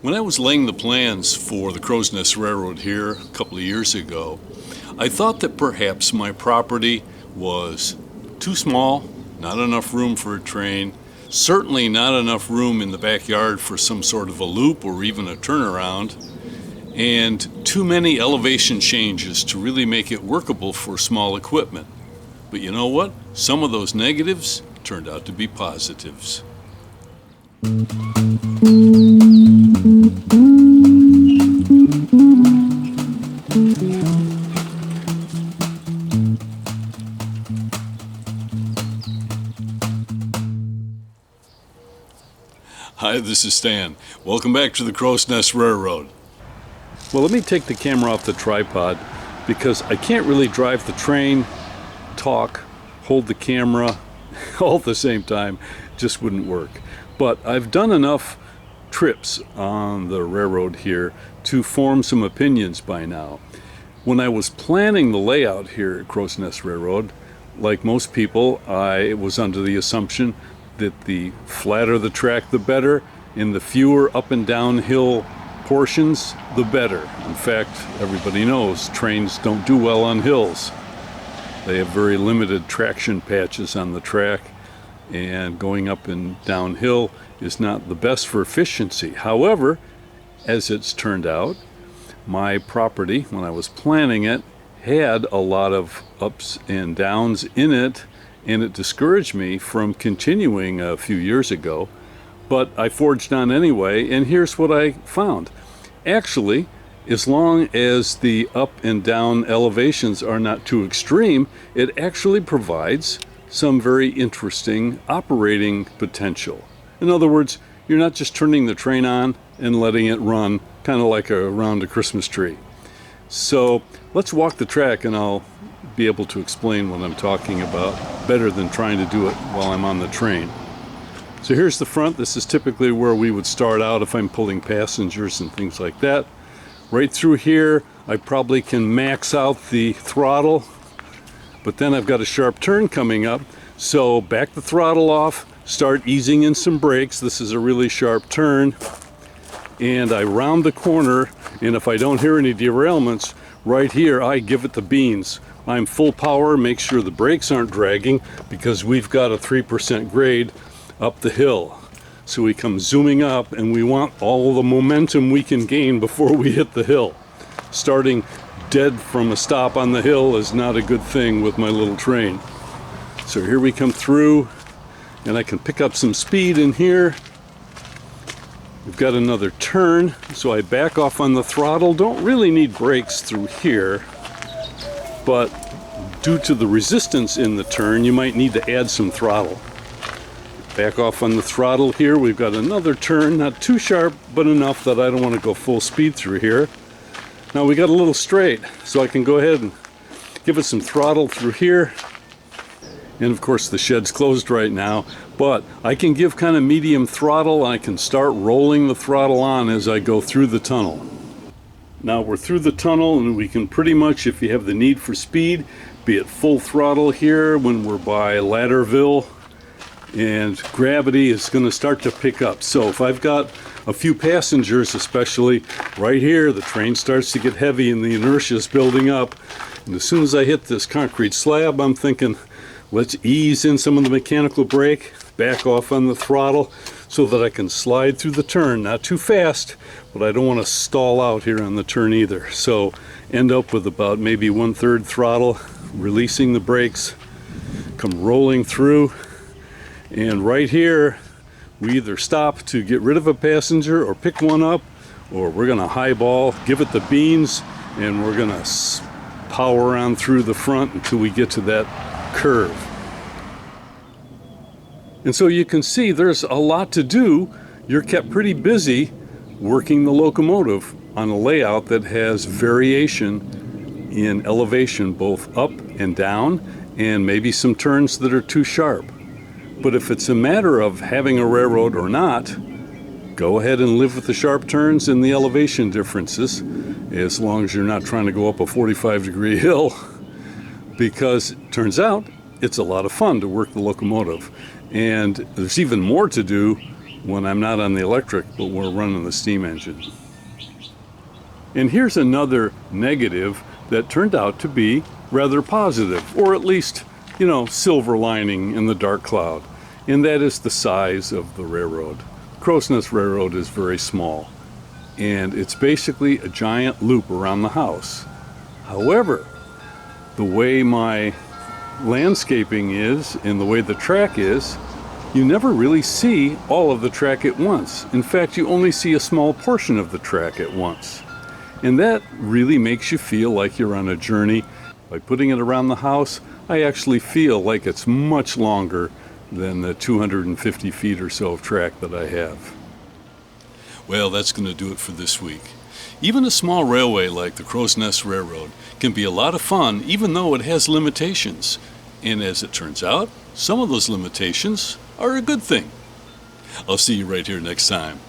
When I was laying the plans for the Crow's Nest Railroad here a couple of years ago, I thought that perhaps my property was too small, not enough room for a train, certainly not enough room in the backyard for some sort of a loop or even a turnaround, and too many elevation changes to really make it workable for small equipment. But you know what? Some of those negatives turned out to be positives. Hi, this is Stan. Welcome back to the Crow's Nest Railroad. Well, let me take the camera off the tripod because I can't really drive the train, talk, hold the camera all at the same time. Just wouldn't work. But I've done enough trips on the railroad here to form some opinions by now. When I was planning the layout here at Crow's Nest Railroad, like most people, I was under the assumption that the flatter the track, the better, and the fewer up and downhill portions, the better. In fact, everybody knows trains don't do well on hills. They have very limited traction patches on the track, and going up and downhill is not the best for efficiency. However, as it's turned out, my property, when I was planning it, had a lot of ups and downs in it, and it discouraged me from continuing a few years ago. But I forged on anyway, and here's what I found. Actually, as long as the up and down elevations are not too extreme, it actually provides some very interesting operating potential. In other words, you're not just turning the train on and letting it run, kind of like around a Christmas tree. So let's walk the track and I'll be able to explain what I'm talking about better than trying to do it while I'm on the train. So here's the front. This is typically where we would start out if I'm pulling passengers and things like that. Right through here, I probably can max out the throttle, but then I've got a sharp turn coming up. So back the throttle off, start easing in some brakes. This is a really sharp turn. And I round the corner, and if I don't hear any derailments, right here, I give it the beans. I'm full power, make sure the brakes aren't dragging because we've got a 3% grade up the hill. So we come zooming up and we want all the momentum we can gain before we hit the hill. Starting dead from a stop on the hill is not a good thing with my little train. So here we come through, and I can pick up some speed in here. We've got another turn, so I back off on the throttle. Don't really need brakes through here, but due to the resistance in the turn, you might need to add some throttle. Back off on the throttle here. We've got another turn, not too sharp, but enough that I don't want to go full speed through here. Now we got a little straight, so I can go ahead and give it some throttle through here. And of course the shed's closed right now, but I can give kind of medium throttle. I can start rolling the throttle on as I go through the tunnel. Now we're through the tunnel, and we can pretty much, if you have the need for speed, be at full throttle here when we're by Ladderville, and gravity is going to start to pick up. So if I've got a few passengers, especially right here, the train starts to get heavy and the inertia is building up. And as soon as I hit this concrete slab, I'm thinking, let's ease in some of the mechanical brake, back off on the throttle so that I can slide through the turn. Not too fast, but I don't want to stall out here on the turn either. So end up with about maybe 1/3 throttle, releasing the brakes, come rolling through. And right here, we either stop to get rid of a passenger or pick one up, or we're going to highball, give it the beans, and we're going to power on through the front until we get to that curve. And so you can see there's a lot to do. You're kept pretty busy working the locomotive on a layout that has variation in elevation, both up and down, and maybe some turns that are too sharp. But if it's a matter of having a railroad or not, go ahead and live with the sharp turns and the elevation differences, as long as you're not trying to go up a 45-degree hill, because it turns out it's a lot of fun to work the locomotive. And there's even more to do when I'm not on the electric, but we're running the steam engine. And here's another negative that turned out to be rather positive, or at least, silver lining in the dark cloud. And that is the size of the railroad. Crow's Nest Railroad is very small, and it's basically a giant loop around the house. However, the way my landscaping is and the way the track is, you never really see all of the track at once. In fact, you only see a small portion of the track at once. And that really makes you feel like you're on a journey. By putting it around the house, I actually feel like it's much longer than the 250 feet or so of track that I have. Well, that's going to do it for this week. Even a small railway like the Crow's Nest Railroad can be a lot of fun, even though it has limitations. And as it turns out, some of those limitations are a good thing. I'll see you right here next time.